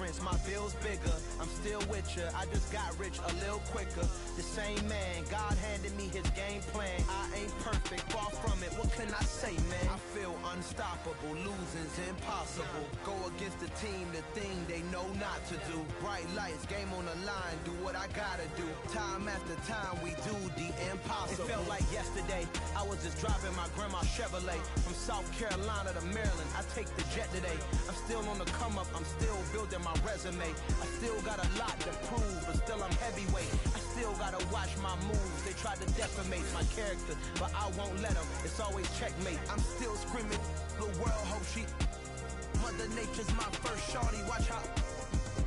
difference, my bill's bigger. I'm still with you, I just got rich a little quicker. The same man, God handed me his game plan. I ain't perfect, far from it, what can I say, man? I feel unstoppable, losing's impossible. Go against the team, the thing they know not to do. Bright lights, game on the line, do what I gotta do. Time after time, we do the impossible. It felt like yesterday, I was just driving my grandma's Chevrolet. From South Carolina to Maryland, I take the jet today. I'm still on the come up, I'm still building my resume. I still got a lot to prove, but still I'm heavyweight. I still gotta watch my moves, they tried to defamate my character, but I won't let them, it's always checkmate. I'm still screaming, the world hope she... Mother Nature's my first shorty, watch how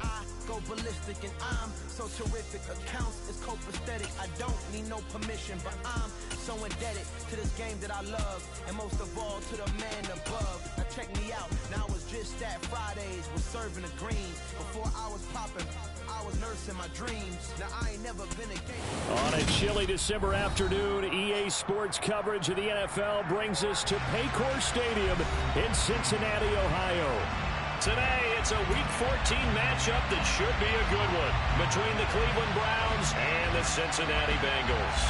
I go ballistic and I'm so terrific. Accounts is copacetic, I don't need no permission, but I'm so indebted to this game that I love, and most of all to the man above. Now check me out, now I was just at Fridays, was serving the greens. Before I was popping, I was nursing my dreams. Now I ain't never been a game. On a chilly December afternoon, EA Sports coverage of the NFL brings us to Paycor Stadium in Cincinnati, Ohio. Today, it's a Week 14 matchup that should be a good one between the Cleveland Browns and the Cincinnati Bengals.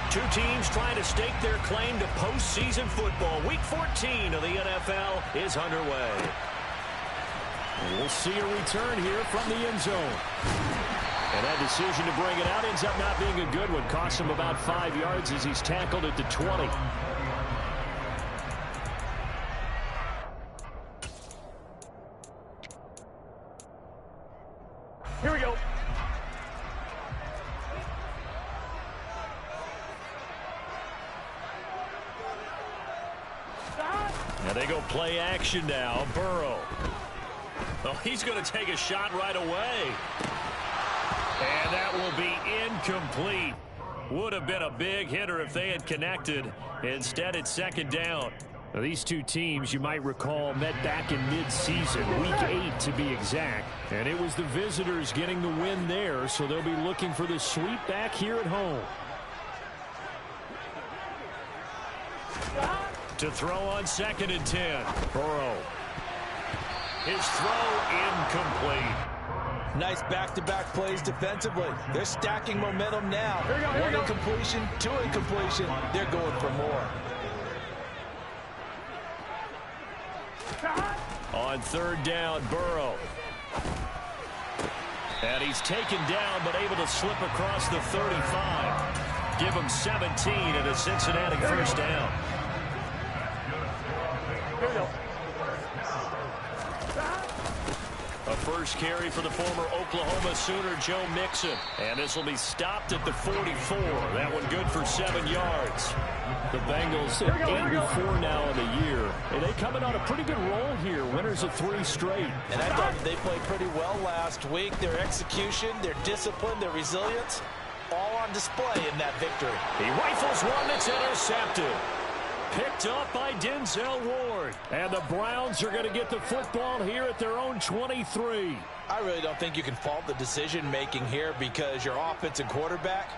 Two teams trying to stake their claim to postseason football. Week 14 of the NFL is underway. We'll see a return here from the end zone. And that decision to bring it out ends up not being a good one. Costs him about 5 yards as he's tackled at the 20. Here we go. Now they go play action now. Burrow. Oh, he's going to take a shot right away. And that will be incomplete. Would have been a big hitter if they had connected. Instead, it's second down. Now, these two teams, you might recall, met back in mid-season, Week 8 to be exact. And it was the visitors getting the win there, so they'll be looking for the sweep back here at home. To throw on 2nd and 10. Burrow. His throw incomplete. Nice back-to-back plays defensively. They're stacking momentum now. One incompletion, two incompletion. They're going for more. On 3rd down, Burrow. And he's taken down, but able to slip across the 35. Give him 17 and a Cincinnati first down. A first carry for the former Oklahoma Sooner, Joe Mixon. And this will be stopped at the 44. That one good for 7 yards. The Bengals 8-4 now in the year. And they coming on a pretty good roll here. Winners of 3 straight. And I thought they played pretty well last week. Their execution, their discipline, their resilience, all on display in that victory. He rifles one that's intercepted. Picked up by Denzel Ward. And the Browns are going to get the football here at their own 23. I really don't think you can fault the decision-making here because your offensive quarterback,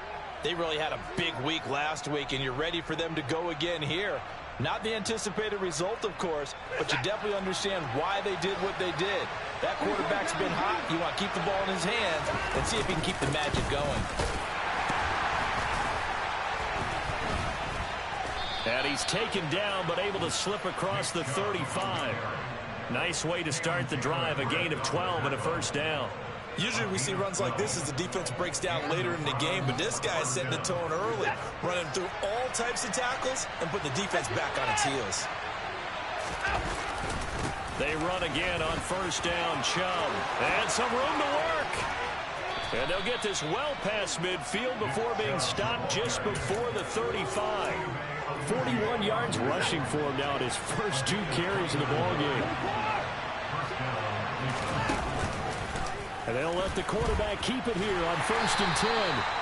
they really had a big week last week, and you're ready for them to go again here. Not the anticipated result, of course, but you definitely understand why they did what they did. That quarterback's been hot. You want to keep the ball in his hands and see if he can keep the magic going. And he's taken down, but able to slip across the 35. Nice way to start the drive, a gain of 12 and a first down. Usually we see runs like this as the defense breaks down later in the game, but this guy's setting the tone early, running through all types of tackles and putting the defense back on its heels. They run again on first down, Chubb. And some room to work. And they'll get this well past midfield before being stopped just before the 35. 41 yards rushing for him now in his first 2 carries of the ballgame. And they'll let the quarterback keep it here on 1st and 10.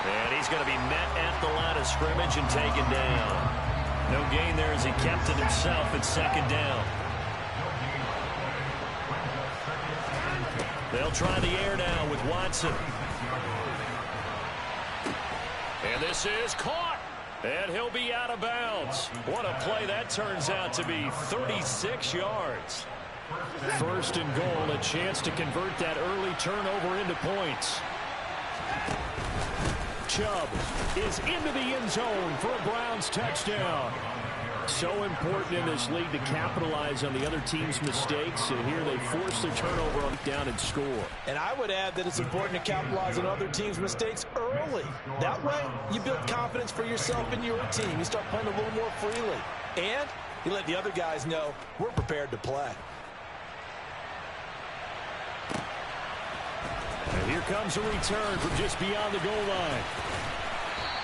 And he's going to be met at the line of scrimmage and taken down. No gain there as he kept it himself at 2nd down. They'll They'll try the air now with Watson. And this is caught. And he'll be out of bounds. What a play that turns out to be. 36 yards. First and goal, a chance to convert that early turnover into points. Chubb is into the end zone for a Browns touchdown. So important in this league to capitalize on the other team's mistakes, and here they force their turnover on down and score. And I would add that it's important to capitalize on other teams' mistakes early. That way, you build confidence for yourself and your team. You start playing a little more freely. And you let the other guys know we're prepared to play. And here comes a return from just beyond the goal line.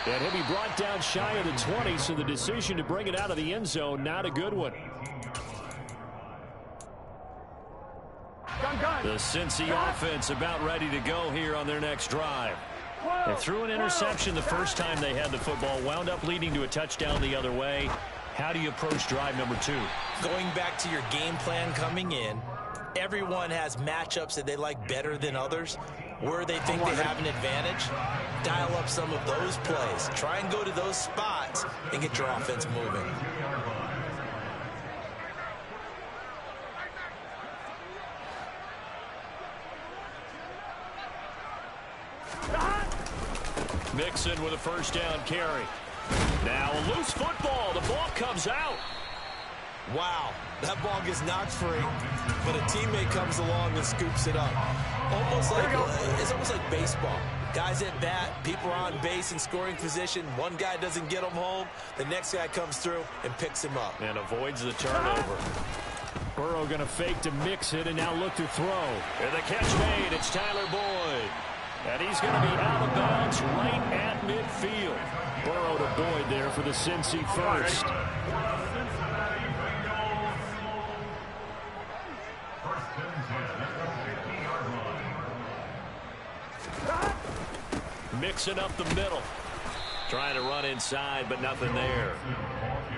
And he'll be brought down shy of the 20, so the decision to bring it out of the end zone, not a good one. The Cincy offense about ready to go here on their next drive. They threw an interception the first time they had the football, wound up leading to a touchdown the other way. How do you approach drive number 2? Going back to your game plan coming in, everyone has matchups that they like better than others. Where they think they have an advantage, dial up some of those plays. Try and go to those spots and get your offense moving. Mixon with a first down carry. Now a loose football. The ball comes out. Wow, that ball gets knocked free, but a teammate comes along and scoops it up. It's almost like baseball. Guys at bat, people are on base in scoring position. One guy doesn't get him home. The next guy comes through and picks him up. And avoids the turnover. Burrow going to fake to mix it and now look to throw. And the catch made. It's Tyler Boyd. And he's going to be out of bounds right at midfield. Burrow to Boyd there for the Cincy first. Mixing up the middle. Trying to run inside, but nothing there.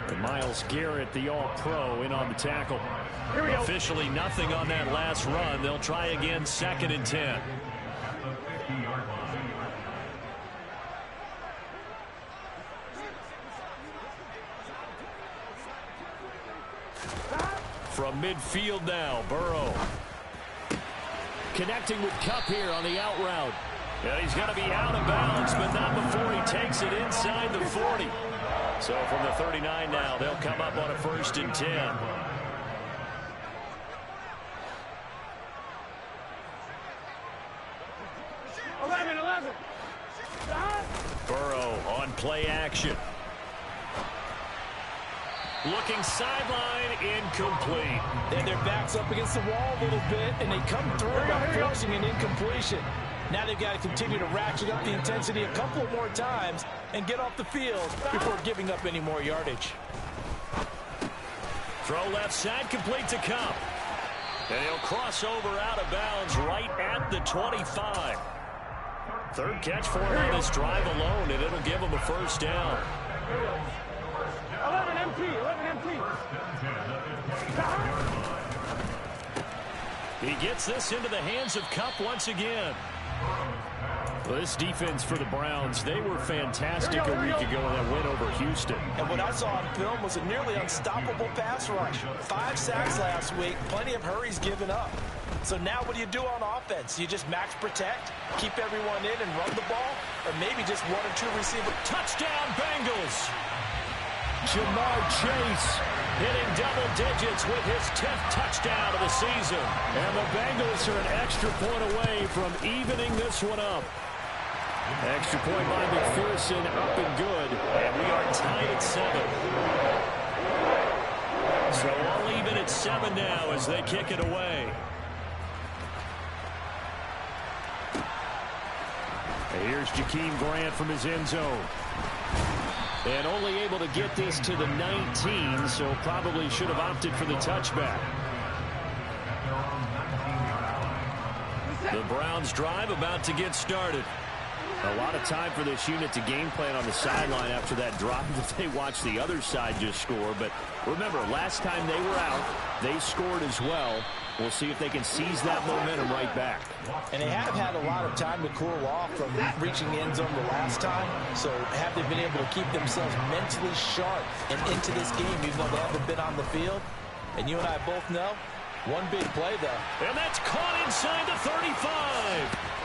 And Myles Garrett, the all-pro, in on the tackle. Officially nothing on that last run. They'll try again, 2nd and 10. From midfield now, Burrow. Connecting with Cutz here on the out route. And he's going to be out of bounds, but not before he takes it inside the 40. So from the 39 now, they'll come up on a 1st and 10. Burrow on play action. Looking sideline, incomplete. And their back's up against the wall a little bit, and they come through by forcing an incompletion. Now they've got to continue to ratchet up the intensity a couple more times and get off the field before giving up any more yardage. Throw left side, complete to Cutz. And he'll cross over out of bounds right at the 25. 3rd catch for him on this drive alone, and it'll give him a first down. 11 MT. He gets this into the hands of Cutz once again. Well, this defense for the Browns, they were fantastic a week ago in that win over Houston. And what I saw on film was a nearly unstoppable pass rush. 5 sacks last week, plenty of hurries given up. So now what do you do on offense? You just max protect, keep everyone in and run the ball, or maybe just 1 or 2 receiver. Touchdown, Bengals! Jamar Chase hitting double digits with his 10th touchdown of the season. And the Bengals are an extra point away from evening this one up. Extra point by McPherson, up and good. And we are tied at 7. So all even at 7 now as they kick it away. And here's Jakeem Grant from his end zone. And only able to get this to the 19, so probably should have opted for the touchback. The Browns drive about to get started. A lot of time for this unit to game plan on the sideline after that drive that they watched the other side just score. But remember, last time they were out, they scored as well. We'll see if they can seize that momentum right back. And they have had a lot of time to cool off from reaching the end zone the last time. So have they been able to keep themselves mentally sharp and into this game, even though they haven't been on the field? And you and I both know, one big play, though. And that's caught inside the 35.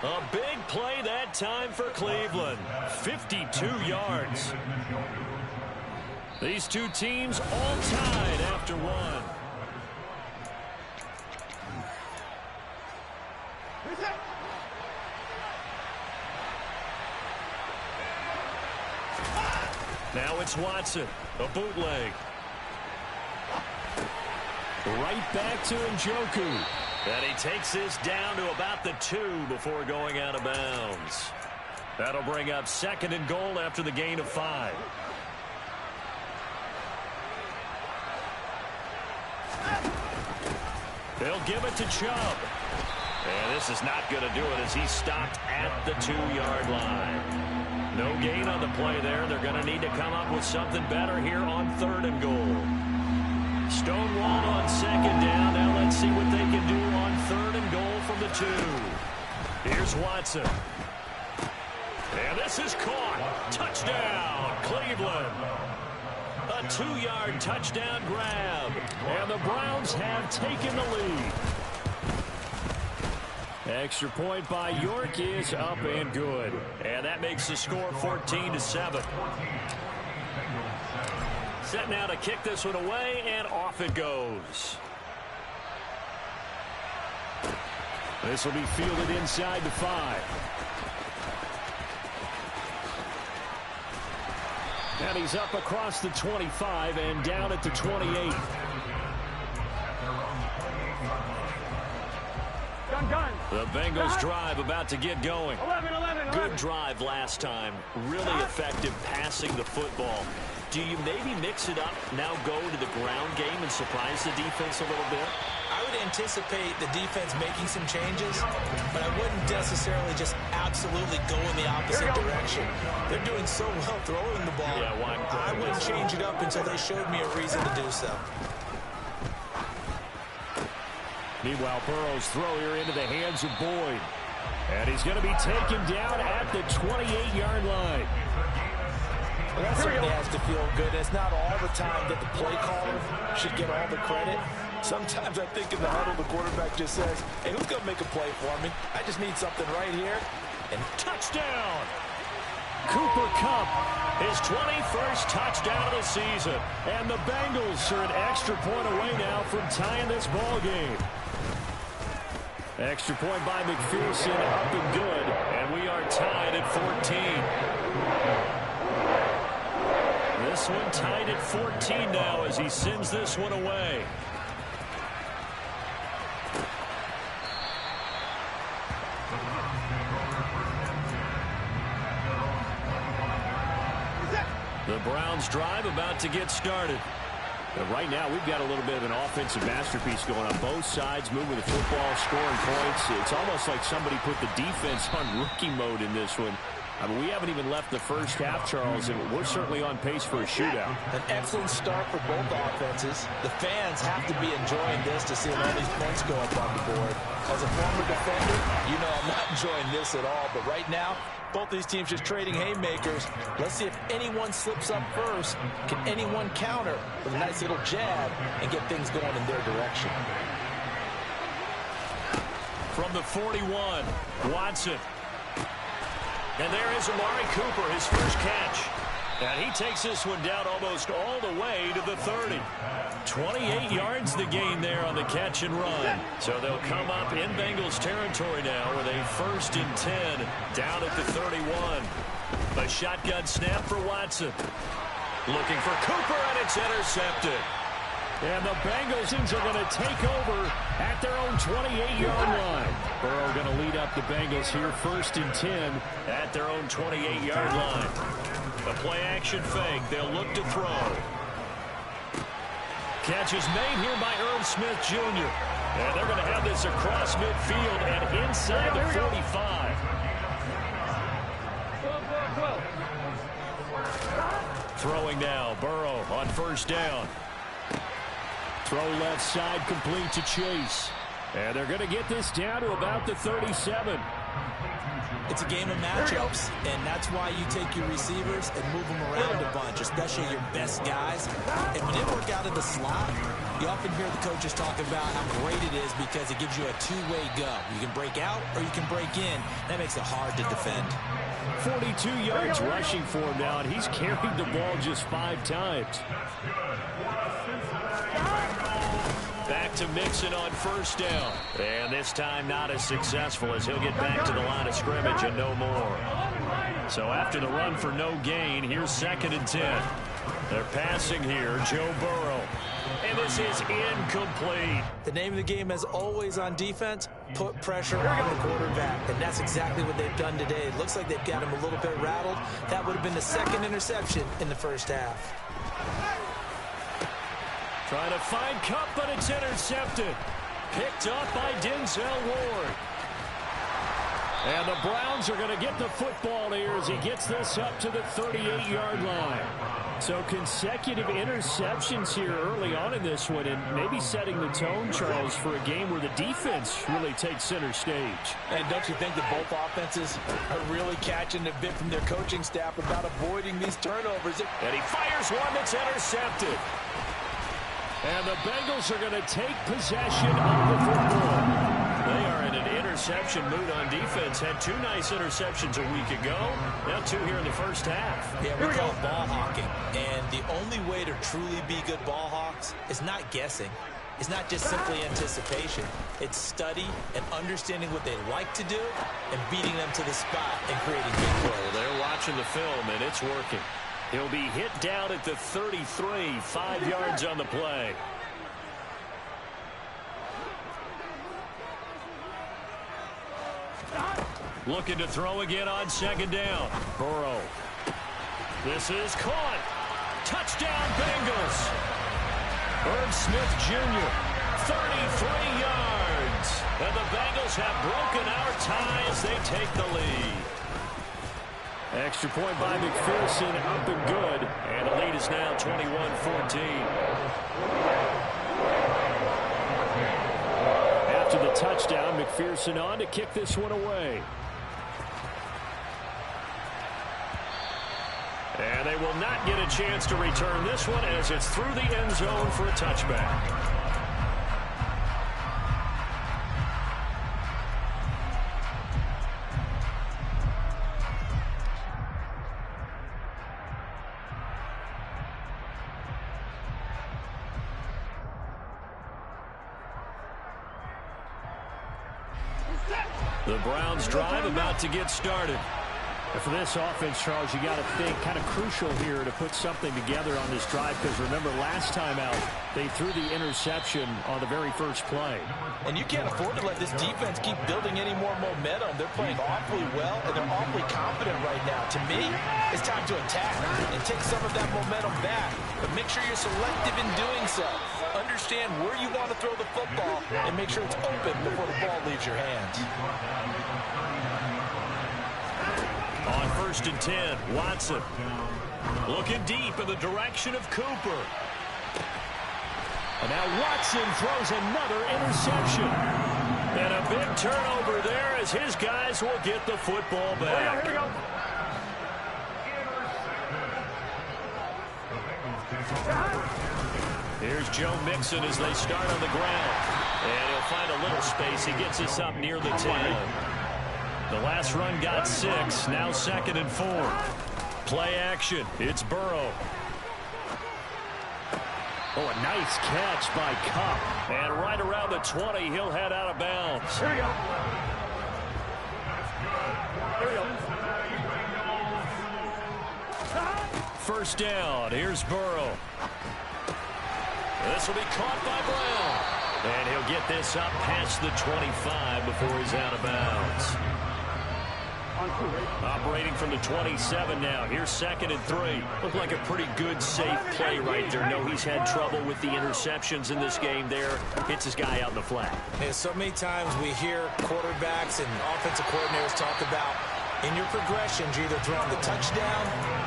A big play that time for Cleveland. 52 yards. These two teams all tied after one. Now it's Watson, a bootleg. Right back to Njoku. And he takes this down to about the 2 before going out of bounds. That'll bring up 2nd and goal after the gain of 5. They'll give it to Chubb. And this is not going to do it as he's stopped at the 2-yard line. No gain on the play there. They're going to need to come up with something better here on 3rd and goal. Stonewall on 2nd down. Now let's see what they can do on 3rd and goal from the 2. Here's Watson. And this is caught. Touchdown, Cleveland. A 2-yard touchdown grab. And the Browns have taken the lead. Extra point by York is up and good. And that makes the score 14-7. Set now to kick this one away, and off it goes. This will be fielded inside the 5. And he's up across the 25 and down at the 28. The Bengals drive about to get going. 11. Good drive last time. Really effective passing the football. Do you maybe mix it up, now go to the ground game and surprise the defense a little bit? I would anticipate the defense making some changes, but I wouldn't necessarily just absolutely go in the opposite direction. They're doing so well throwing the ball. Yeah, why I wouldn't change it up until they showed me a reason to do so. Meanwhile, Burrow's throw here into the hands of Boyd. And he's going to be taken down at the 28-yard line. Well, that certainly has to feel good. It's not all the time that the play caller should get all the credit. Sometimes I think in the huddle, the quarterback just says, hey, who's going to make a play for me? I just need something right here. And touchdown! Cooper Kupp, his 21st touchdown of the season. And the Bengals are an extra point away now from tying this ball game. Extra point by McPherson, up and good. And we are tied at 14. This one tied at 14 now as he sends this one away. The Browns drive about to get started. But right now, we've got a little bit of an offensive masterpiece going on. Both sides moving the football, scoring points. It's almost like somebody put the defense on rookie mode in this one. I mean, we haven't even left the first half, Charles, and we're certainly on pace for a shootout. An excellent start for both offenses. The fans have to be enjoying this to see all these points go up on the board. As a former defender, you know I'm not enjoying this at all. But right now, both these teams just trading haymakers. Let's see if anyone slips up first. Can anyone counter with a nice little jab and get things going in their direction? From the 41, Watson. And there is Amari Cooper, his first catch. And he takes this one down almost all the way to the 30. 28 yards the gain there on the catch and run. So they'll come up in Bengals territory now with a 1st and 10 down at the 31. A shotgun snap for Watson. Looking for Cooper, and it's intercepted. And the Bengals are going to take over at their own 28-yard line. Burrow going to lead up the Bengals here, 1st and 10 at their own 28-yard line. A play-action fake. They'll look to throw. Catch is made here by Earl Smith Jr. And they're going to have this across midfield and inside the 45. Throwing now, Burrow on 1st down. Throw left side, complete to Chase. And they're going to get this down to about the 37. It's a game of matchups, and that's why you take your receivers and move them around a bunch, especially your best guys. And when they work out of the slot, you often hear the coaches talk about how great it is because it gives you a two-way go. You can break out or you can break in. That makes it hard to defend. 42 yards rushing for him now, and he's carried the ball just 5 times. Back to Mixon on first down. And this time not as successful as he'll get back to the line of scrimmage and no more. So after the run for no gain, here's 2nd and 10. They're passing here, Joe Burrow. And this is incomplete. The name of the game, as always on defense, put pressure on the quarterback. And that's exactly what they've done today. It looks like they've got him a little bit rattled. That would have been the 2nd interception in the first half. Trying to find Cup, but it's intercepted. Picked up by Denzel Ward. And the Browns are going to get the football here as he gets this up to the 38-yard line. So consecutive interceptions here early on in this one, and maybe setting the tone, Charles, for a game where the defense really takes center stage. And don't you think that both offenses are really catching a bit from their coaching staff about avoiding these turnovers? And he fires one that's intercepted. And the Bengals are going to take possession of the football. They are in an interception mood on defense. Had 2 nice interceptions a week ago. Now 2 here in the first half. Yeah, we call it ball hawking. And the only way to truly be good ball hawks is not guessing. It's not just simply anticipation. It's study and understanding what they like to do and beating them to the spot and creating big plays. They're watching the film, and it's working. He'll be hit down at the 33, 5 yards on the play. Looking to throw again on 2nd down. Burrow. This is caught. Touchdown, Bengals. Irv Smith Jr., 33 yards. And the Bengals have broken our tie as they take the lead. Extra point by McPherson, up and good. And the lead is now 21-14. After the touchdown, McPherson on to kick this one away. And they will not get a chance to return this one as it's through the end zone for a touchback. The Browns drive about to get started. And for this offense, Charles, you got to think kind of crucial here to put something together on this drive because remember last time out they threw the interception on the very first play. And you can't afford to let this defense keep building any more momentum. They're playing awfully well and they're awfully confident right now. To me, it's time to attack and take some of that momentum back. But make sure you're selective in doing so. Understand where you want to throw the football and make sure it's open before the ball leaves your hands. On 1st and 10, Watson looking deep in the direction of Cooper. And now Watson throws another interception. And a big turnover there as his guys will get the football back. Here we go. Here's Joe Mixon as they start on the ground. And he'll find a little space. He gets us up near the 10. The last run got 6. Now 2nd and 4. Play action. It's Burrow. Oh, a nice catch by Cup. And right around the 20, he'll head out of bounds. Here we go. Here we go. First down. Here's Burrow. This will be caught by Brown. And he'll get this up past the 25 before he's out of bounds. Operating from the 27 now. Here's 2nd and 3. Looked like a pretty good, safe play right there. No, he's had trouble with the interceptions in this game there. Hits his guy out in the flat. And so many times we hear quarterbacks and offensive coordinators talk about in your progressions, you're either throwing the touchdown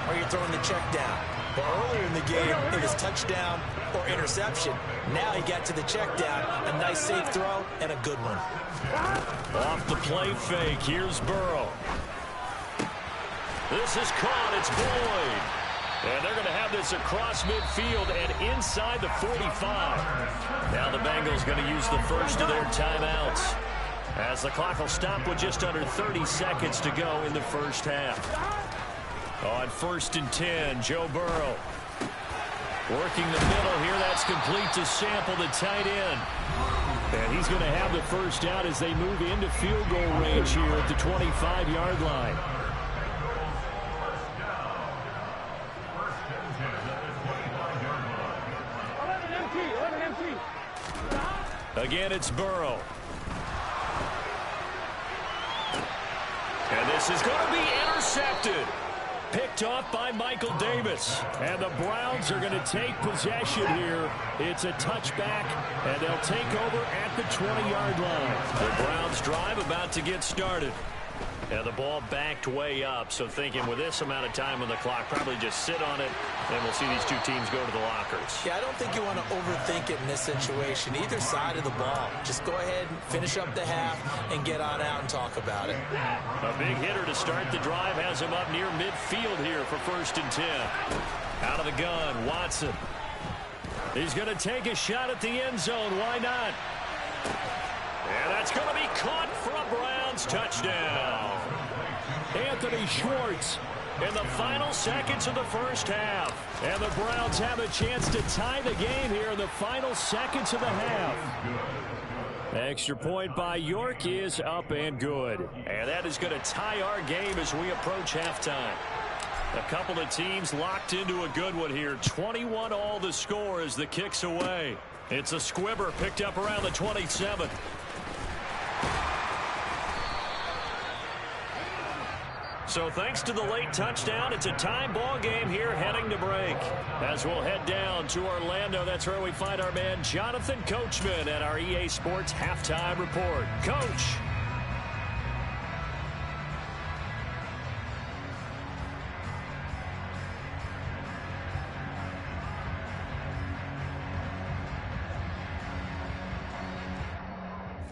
or you're throwing the check down. But earlier in the game, it was touchdown or interception. Now he got to the check down. A nice safe throw and a good one. Off the play fake. Here's Burrow. This is caught. It's Boyd. And they're going to have this across midfield and inside the 45. Now the Bengals going to use the first of their timeouts, as the clock will stop with just under 30 seconds to go in the first half. On 1st and 10, Joe Burrow working the middle here. That's complete to Sample, the tight end. And he's going to have the first out as they move into field goal range here at the 25-yard line. Again, it's Burrow. And this is going to be intercepted. Picked off by Michael Davis. And the Browns are going to take possession here. It's a touchback, and they'll take over at the 20-yard line. The Browns drive about to get started. And the ball backed way up, so thinking with this amount of time on the clock, probably just sit on it, and we'll see these two teams go to the lockers. Yeah, I don't think you want to overthink it in this situation. Either side of the ball. Just go ahead and finish up the half and get on out and talk about it. A big hitter to start the drive has him up near midfield here for 1st and 10. Out of the gun, Watson. He's going to take a shot at the end zone. Why not? And that's going to be caught for a Browns touchdown. Anthony Schwartz in the final seconds of the first half. And the Browns have a chance to tie the game here in the final seconds of the half. Extra point by York is up and good. And that is going to tie our game as we approach halftime. A couple of teams locked into a good one here. 21 all the score as the kick's away. It's a squibber picked up around the 27. So thanks to the late touchdown, it's a time ball game here heading to break. As we'll head down to Orlando, that's where we find our man Jonathan Coachman at our EA Sports Halftime Report. Coach.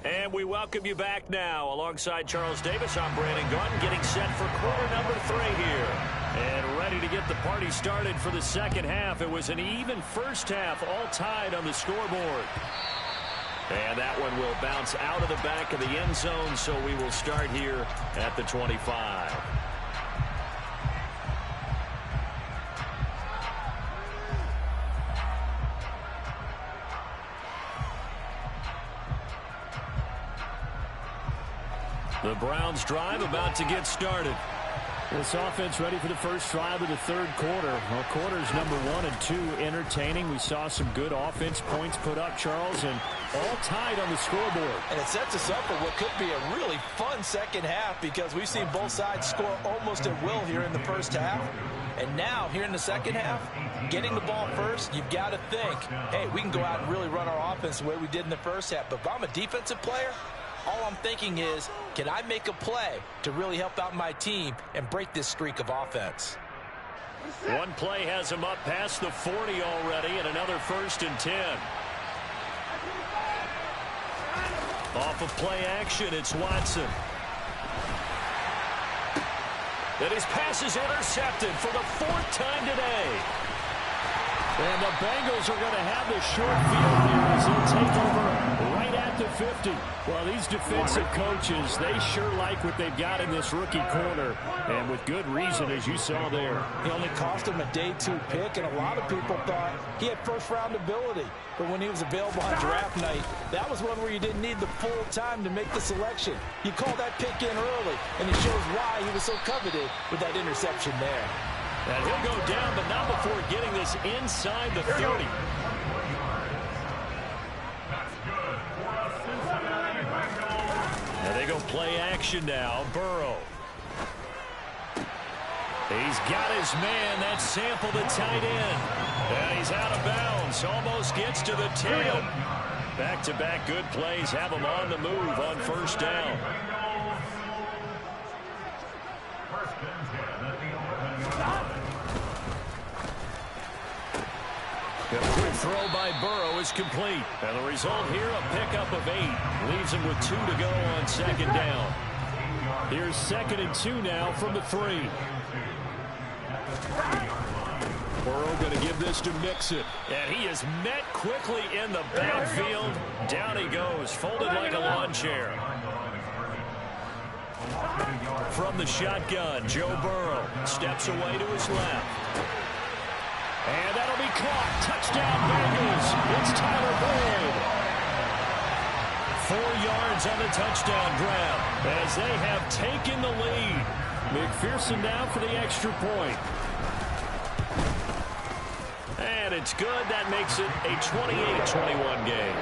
And we welcome you back now. Alongside Charles Davis, I'm Brandon Gaudin, getting set for quarter number 3 here. And ready to get the party started for the second half. It was an even first half, all tied on the scoreboard. And that one will bounce out of the back of the end zone, so we will start here at the 25. The Browns drive about to get started. This offense ready for the first drive of the third quarter. Well, quarters number 1 and 2 entertaining. We saw some good offense points put up, Charles, and all tied on the scoreboard. And it sets us up for what could be a really fun second half, because we've seen both sides score almost at will here in the first half. And now, here in the second half, getting the ball first, you've got to think, hey, we can go out and really run our offense the way we did in the first half. But if I'm a defensive player, all I'm thinking is, can I make a play to really help out my team and break this streak of offense? One play has him up past the 40 already, and another 1st and 10. Off of play action, it's Watson. And his pass is intercepted for the 4th time today. And the Bengals are going to have the short field here as they'll take over right at the 50. Well, these defensive coaches, they sure like what they've got in this rookie corner, and with good reason, as you saw there. He only cost him a day 2 pick, and a lot of people thought he had first-round ability. But when he was available on draft night, that was one where you didn't need the full time to make the selection. You call that pick in early, and it shows why he was so coveted with that interception there. And he'll go down, but not before getting this inside the 30. And they go play action now. Burrow. He's got his man. That's Sample, the tight end. And he's out of bounds. Almost gets to the 10. Back-to-back good plays have him on the move on first down. A quick throw by Burrow is complete. And the result here, a pickup of 8. Leaves him with 2 to go on second down. Here's 2nd and 2 now from the 3. Burrow going to give this to Mixon. And he is met quickly in the backfield. Down he goes, folded like a lawn chair. From the shotgun, Joe Burrow steps away to his left. And that'll be caught. Touchdown, Bengals. It's Tyler Boyd. 4 yards on the touchdown grab as they have taken the lead. McPherson now for the extra point. And it's good. That makes it a 28-21 game.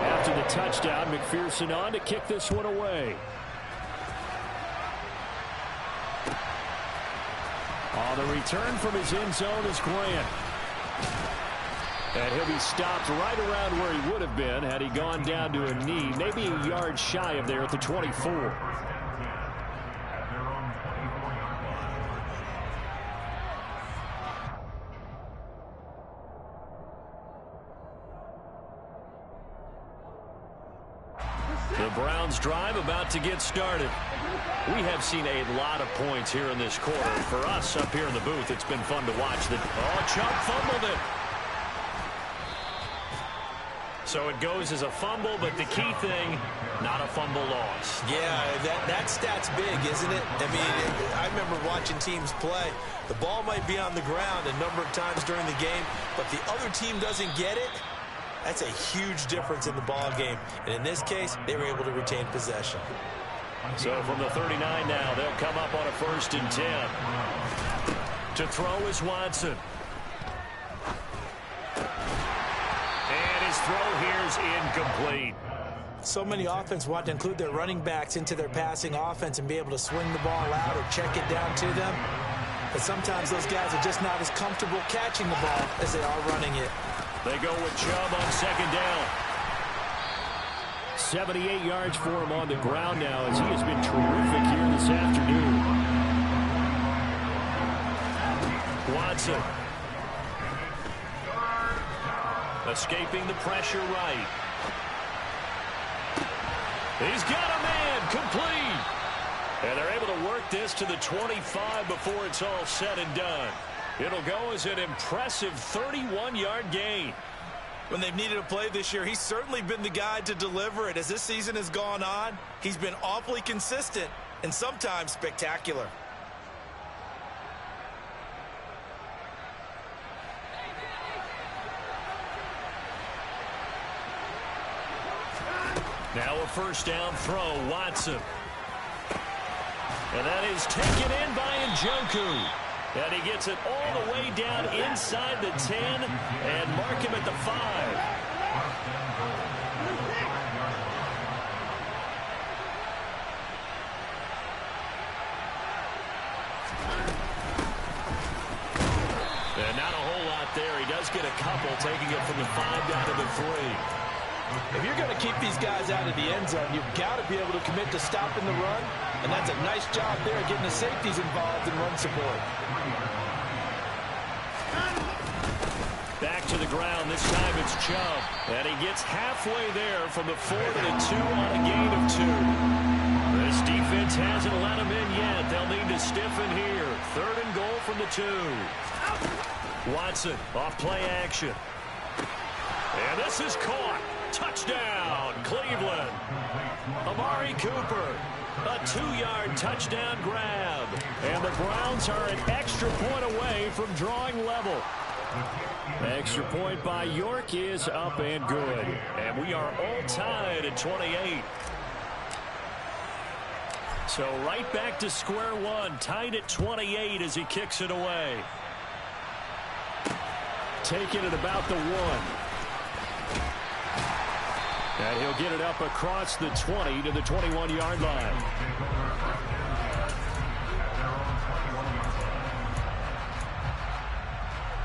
After the touchdown, McPherson on to kick this one away. On the return from his end zone is Grant. And he'll be stopped right around where he would have been had he gone down to a knee, maybe a yard shy of there at the 24. The Browns drive about to get started. We have seen a lot of points here in this quarter. For us up here in the booth, it's been fun to watch. Chubb fumbled it. So it goes as a fumble, but the key thing, not a fumble loss. Yeah, that stat's big, isn't it? I mean, I remember watching teams play. The ball might be on the ground a number of times during the game, but the other team doesn't get it. That's a huge difference in the ball game. And in this case, they were able to retain possession. So from the 39 now, they'll come up on a 1st and 10. To throw is Watson. And his throw here is incomplete. So many offense want to include their running backs into their passing offense and be able to swing the ball out or check it down to them. But sometimes those guys are just not as comfortable catching the ball as they are running it. They go with Chubb on 2nd down. 78 yards for him on the ground now as he has been terrific here this afternoon. Watson. Escaping the pressure right. He's got a man complete. And they're able to work this to the 25 before it's all said and done. It'll go as an impressive 31-yard gain. When they've needed a play this year, he's certainly been the guy to deliver it. As this season has gone on, he's been awfully consistent and sometimes spectacular. Now a 1st down throw, Watson. And that is taken in by Njoku. And he gets it all the way down inside the 10 and mark him at the 5. And not a whole lot there. He does get a couple, taking it from the 5 down to the 3. If you're going to keep these guys out of the end zone, you've got to be able to commit to stopping the run. And that's a nice job there, getting the safeties involved in run support. Back to the ground. This time it's Chubb. And he gets halfway there from the 4 to the 2 on a gain of 2. This defense hasn't let him in yet. They'll need to stiffen here. 3rd and goal from the 2. Watson off play action. And this is caught. Touchdown, Cleveland. Amari Cooper. A 2-yard touchdown grab. And the Browns are an extra point away from drawing level. Extra point by York is up and good. And we are all tied at 28. So right back to square one. Tied at 28 as he kicks it away. Taking it about the 1. And he'll get it up across the 20 to the 21-yard line.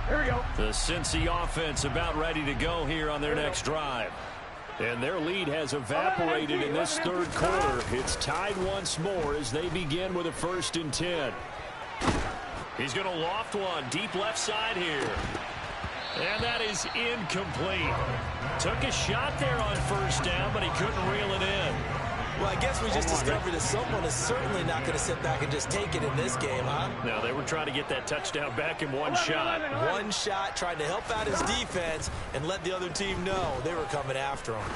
Here we go. The Cincy offense about ready to go here on their next drive. And their lead has evaporated in this 3rd quarter. It's tied once more as they begin with a 1st and 10. He's going to loft one deep left side here. And that is incomplete. Took a shot there on first down, but he couldn't reel it in. Well, I guess we just discovered that someone is certainly not going to sit back and just take it in this game, huh? No, they were trying to get that touchdown back in one shot. One shot, trying to help out his defense and let the other team know they were coming after him.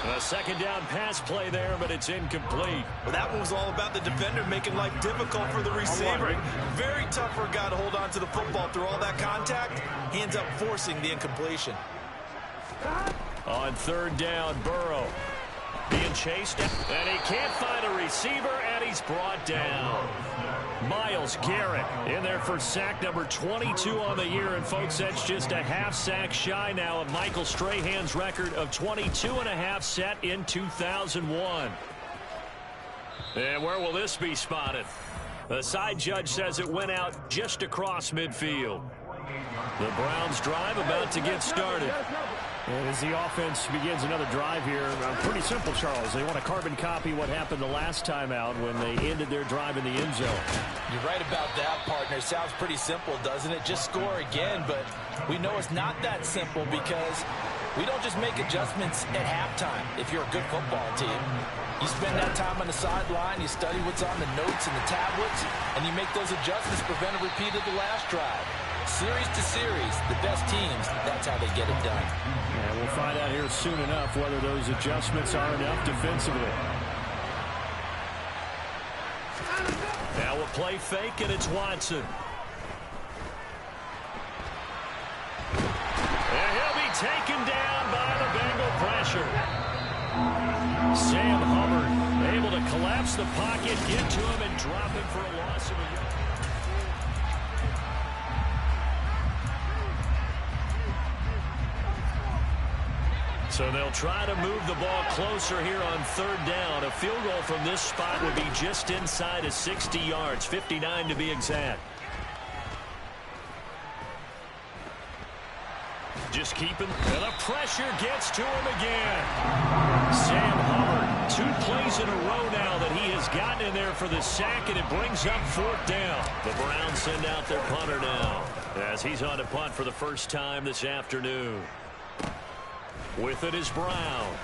A second down pass play there, but it's incomplete. Well, that one was all about the defender making life difficult for the receiver. Very tough for a guy to hold on to the football through all that contact. He ends up forcing the incompletion. On third down, Burrow being chased, and he can't find a receiver, and he's brought down. Myles Garrett in there for sack number 22 on the year, and folks, that's just a half sack shy now of Michael Strahan's record of 22.5 set in 2001. And where will this be spotted? The side judge says it went out just across midfield. The Browns drive about to get started. And as the offense begins another drive here, pretty simple, Charles. They want to carbon copy what happened the last time out when they ended their drive in the end zone. You're right about that, partner. Sounds pretty simple, doesn't it? Just score again, but we know it's not that simple because we don't just make adjustments at halftime if you're a good football team. You spend that time on the sideline, you study what's on the notes and the tablets, and you make those adjustments to prevent a repeat of the last drive. Series to series, the best teams, that's how they get it done. And we'll find out here soon enough whether those adjustments are enough defensively. Now a play fake, and it's Watson. And he'll be taken down by the Bengal pressure. Sam Hubbard able to collapse the pocket, get to him, and drop him for a loss of a yard. So they'll try to move the ball closer here on third down. A field goal from this spot would be just inside of 60 yards, 59 to be exact. Just keeping, and the pressure gets to him again. Sam Hubbard, 2 plays in a row now that he has gotten in there for the sack, and it brings up fourth down. The Browns send out their punter now as he's on to punt for the first time this afternoon. With it is Brown.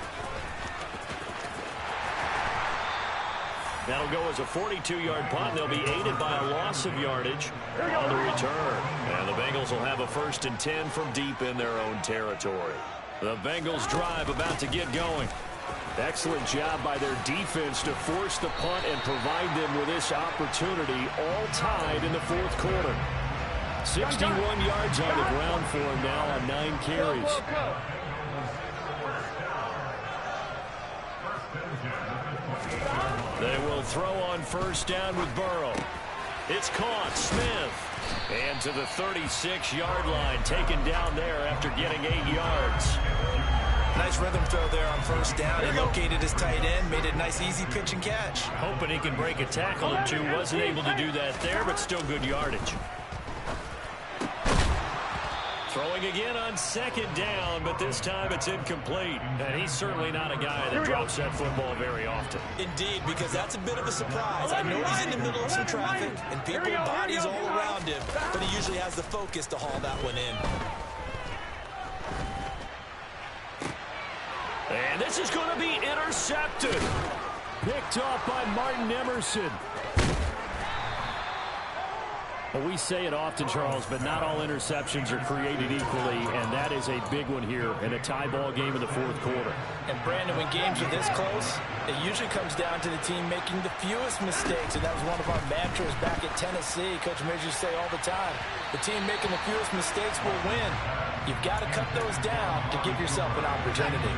That'll go as a 42-yard punt. They'll be aided by a loss of yardage on the return. And the Bengals will have a 1st and 10 from deep in their own territory. The Bengals drive about to get going. Excellent job by their defense to force the punt and provide them with this opportunity, all tied in the fourth quarter. 61 yards on the ground for him now on 9 carries. They will throw on first down with Burrow. It's caught. Smith. And to the 36-yard line, taken down there after getting 8 yards. Nice rhythm throw there on first down. He located his tight end, made it a nice, easy pitch and catch. Hoping he can break a tackle or two. Wasn't able to do that there, but still good yardage. Throwing again on second down, but this time it's incomplete. And he's certainly not a guy that drops that football very often. Indeed, because that's a bit of a surprise. I know he's in the middle of some traffic and people, bodies all around him, but he usually has the focus to haul that one in. And this is going to be intercepted. Picked off by Martin Emerson. Well, we say it often, Charles, but not all interceptions are created equally, and that is a big one here in a tie ball game in the fourth quarter. And, Brandon, when games are this close, it usually comes down to the team making the fewest mistakes, and that was one of our mantras back at Tennessee. Coach Midge used to say all the time, the team making the fewest mistakes will win. You've got to cut those down to give yourself an opportunity.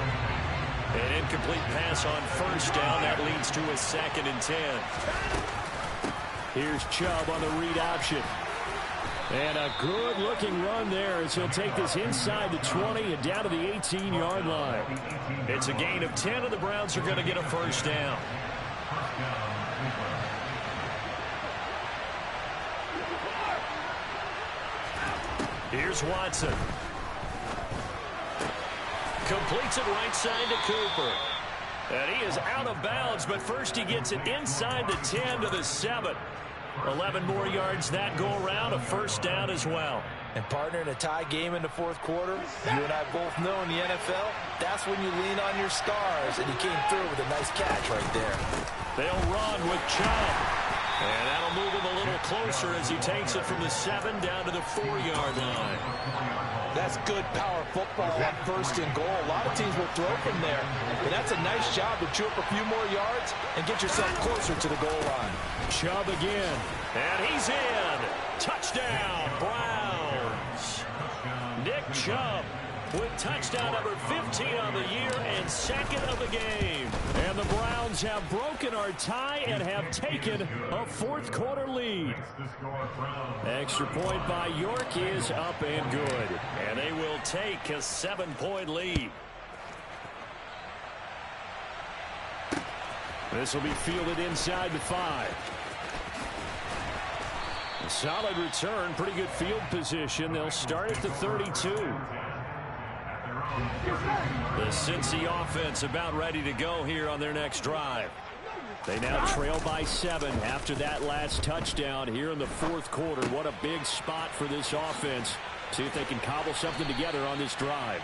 An incomplete pass on first down. That leads to a 2nd and 10. Here's Chubb on the read option. And a good-looking run there as he'll take this inside the 20 and down to the 18-yard line. It's a gain of 10, and the Browns are going to get a first down. Here's Watson. Completes it right side to Cooper. And he is out of bounds, but first he gets it inside the 10 to the 7. 11 more yards that go around, a first down as well. And partner, in a tie game in the fourth quarter, you and I both know in the NFL, that's when you lean on your stars, and he came through with a nice catch right there. They'll run with Chubb. And that'll move him a little closer as he takes it from the 7 down to the 4-yard line. That's good power football on first and goal. A lot of teams will throw from there. And that's a nice job to chew up a few more yards and get yourself closer to the goal line. Chubb again. And he's in. Touchdown, Browns. Nick Chubb with touchdown number 15 on the year and second of the game. And the Browns have broken our tie and have taken a fourth quarter lead. Extra point by York is up and good. And they will take a 7-point lead. This will be fielded inside the 5. A solid return, pretty good field position. They'll start at the 32. The Cincy offense about ready to go here on their next drive. They now trail by 7 after that last touchdown here in the fourth quarter. What a big spot for this offense. See if they can cobble something together on this drive.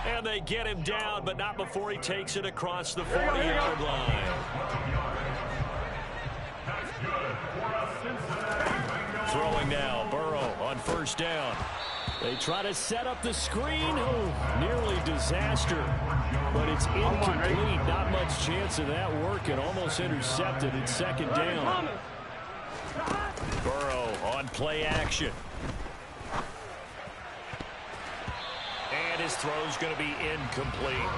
And they get him down, but not before he takes it across the 40-yard line. Throwing now, Burrow on first down. They try to set up the screen. Oh, nearly disaster. But it's incomplete. Not much chance of that working. Almost intercepted at second down. Burrow on play action. And his throw's going to be incomplete.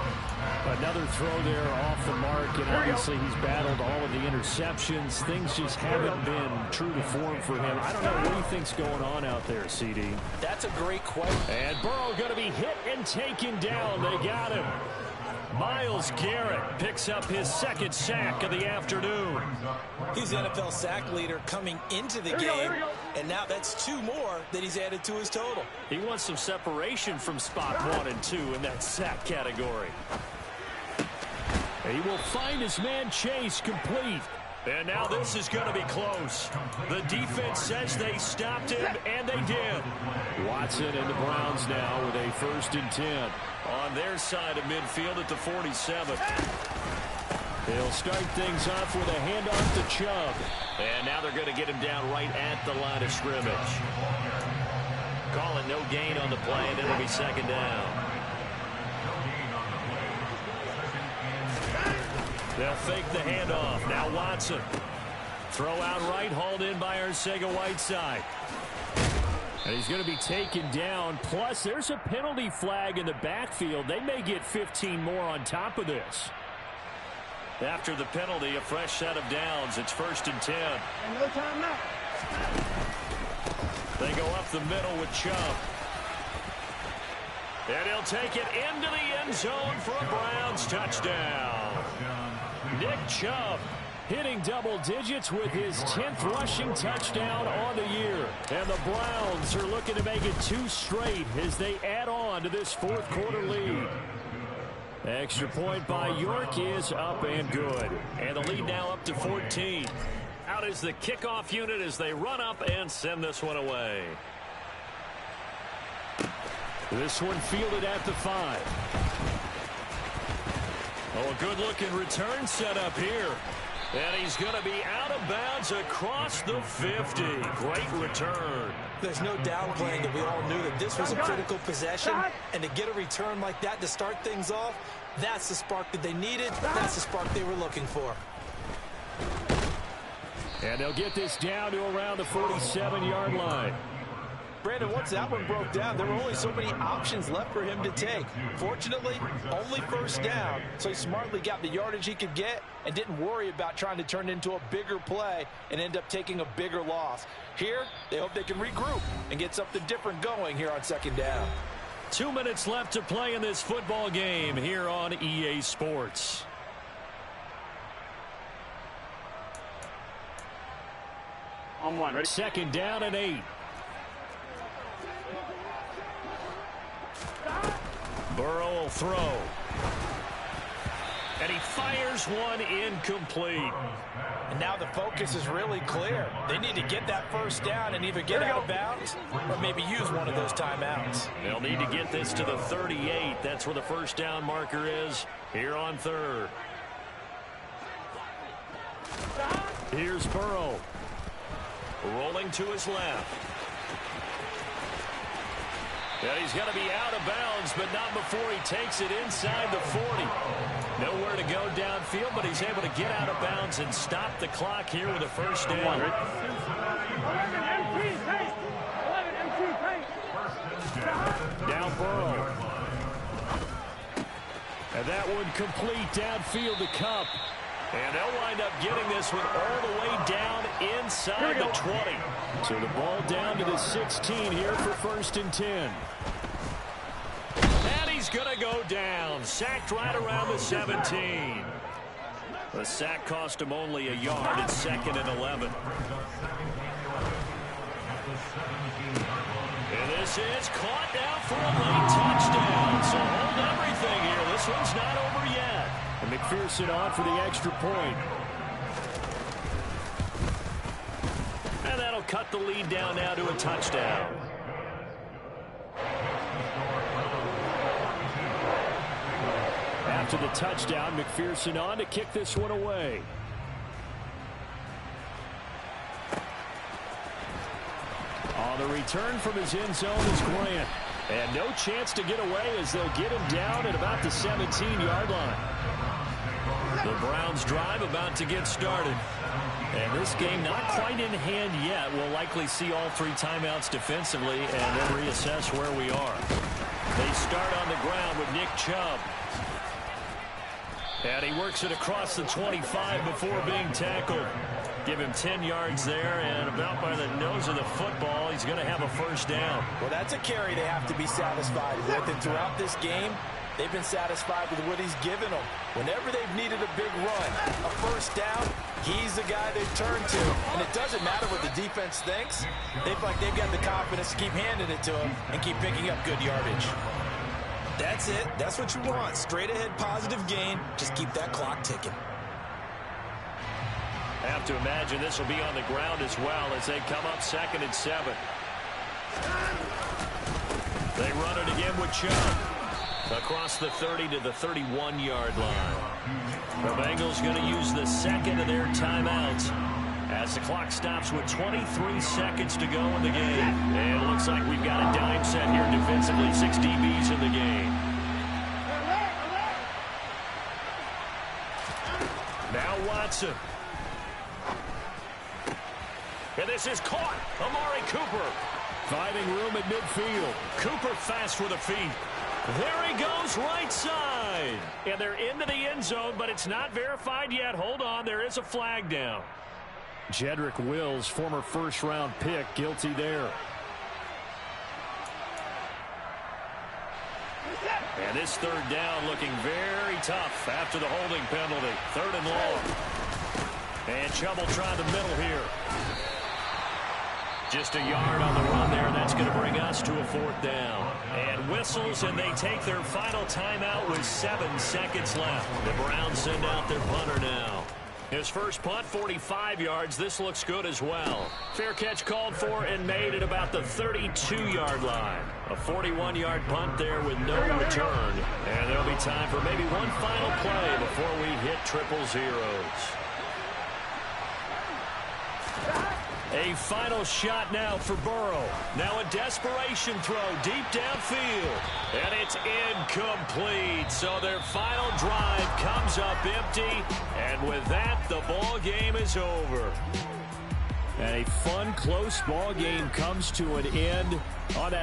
Another throw there off the mark, and obviously he's battled all of the interceptions. Things just haven't been true to form for him. I don't know what do you think's going on out there, CD. That's a great question. And Burrow going to be hit and taken down. They got him. Myles Garrett picks up his second sack of the afternoon. He's the NFL sack leader coming into the game, and now that's 2 more that he's added to his total. He wants some separation from spot 1 and 2 in that sack category. He will find his man Chase complete. And now this is going to be close. The defense says they stopped him, and they did. Watson and the Browns now with a 1st and 10. On their side of midfield at the 47. They'll start things off with a handoff to Chubb. And now they're going to get him down right at the line of scrimmage. Calling no gain on the play, and it'll be second down. They'll fake the handoff. Now Watson. Throw out right, hauled in by Arcega-Whiteside. And he's going to be taken down. Plus, there's a penalty flag in the backfield. They may get 15 more on top of this. After the penalty, a fresh set of downs. It's 1st and 10. And no timeout. They go up the middle with Chubb. And he'll take it into the end zone for a Browns touchdown. Nick Chubb hitting double digits with his 10th rushing touchdown on the year. And the Browns are looking to make it 2 straight as they add on to this fourth quarter lead. Extra point by York is up and good. And the lead now up to 14. Out is the kickoff unit as they run up and send this one away. This one fielded at the 5. Oh, a good-looking return set up here. And he's going to be out of bounds across the 50. Great return. There's no downplaying that we all knew that this was a critical possession. And to get a return like that to start things off, that's the spark that they needed. That's the spark they were looking for. And they'll get this down to around the 47-yard line. Brandon, once that one broke down, there were only so many options left for him to take. Fortunately, only 1st down, so he smartly got the yardage he could get and didn't worry about trying to turn it into a bigger play and end up taking a bigger loss. Here, they hope they can regroup and get something different going here on 2nd down. 2 minutes left to play in this football game here on EA Sports. On 1, ready? 2nd down and 8. Burrow will throw. And he fires one incomplete. And now the focus is really clear. They need to get that first down and either get out of bounds or maybe use one of those timeouts. They'll need to get this to the 38. That's where the first down marker is here on third. Here's Burrow. Rolling to his left. And he's going to be out of bounds, but not before he takes it inside the 40. Nowhere to go downfield, but he's able to get out of bounds and stop the clock here with a first down. Now Burrow. And that one complete downfield to Cutz. And they'll wind up getting this one all the way down inside the 20. So the ball down to the 16 here for first and 10. And he's going to go down. Sacked right around the 17. The sack cost him only a yard. It's 2nd and 11. And this is caught now for a late touchdown. So hold everything here. This one's not over yet. And McPherson on for the extra point. And that'll cut the lead down now to a touchdown. After the touchdown, McPherson on to kick this one away. On the return from his end zone is Grant. And no chance to get away as they'll get him down at about the 17-yard line. The Browns drive about to get started. And this game not quite in hand yet. We'll likely see all 3 timeouts defensively and then reassess where we are. They start on the ground with Nick Chubb. And he works it across the 25 before being tackled. Give him 10 yards there, and about by the nose of the football, he's going to have a first down. Well, that's a carry they have to be satisfied with. And throughout this game, they've been satisfied with what he's given them. Whenever they've needed a big run, a first down, he's the guy they turn to. And it doesn't matter what the defense thinks. They feel like they've got the confidence to keep handing it to him and keep picking up good yardage. That's it. That's what you want. Straight ahead positive gain. Just keep that clock ticking. I have to imagine this will be on the ground as well as they come up 2nd and 7. They run it again with Chubb. Across the 30 to the 31-yard line. The Bengals going to use the second of their timeouts as the clock stops with 23 seconds to go in the game. And it looks like we've got a dime set here defensively. 6 DBs in the game. Now Watson. And this is caught. Amari Cooper. Finding room at midfield. Cooper fast with the feet. There he goes, right side. And they're into the end zone, but it's not verified yet. Hold on, there is a flag down. Jedrick Wills, former first-round pick, guilty there. And this third down looking very tough after the holding penalty. 3rd and long. And Chubb will try the middle here. Just a yard on the run there, and that's going to bring us to a 4th down. And whistles, and they take their final timeout with 7 seconds left. The Browns send out their punter now. His first punt, 45 yards. This looks good as well. Fair catch called for and made at about the 32-yard line. A 41-yard punt there with no return. And there'll be time for maybe one final play before we hit 000s. A final shot now for Burrow. Now a desperation throw deep downfield. And it's incomplete. So their final drive comes up empty. And with that, the ball game is over. And a fun, close ball game comes to an end on that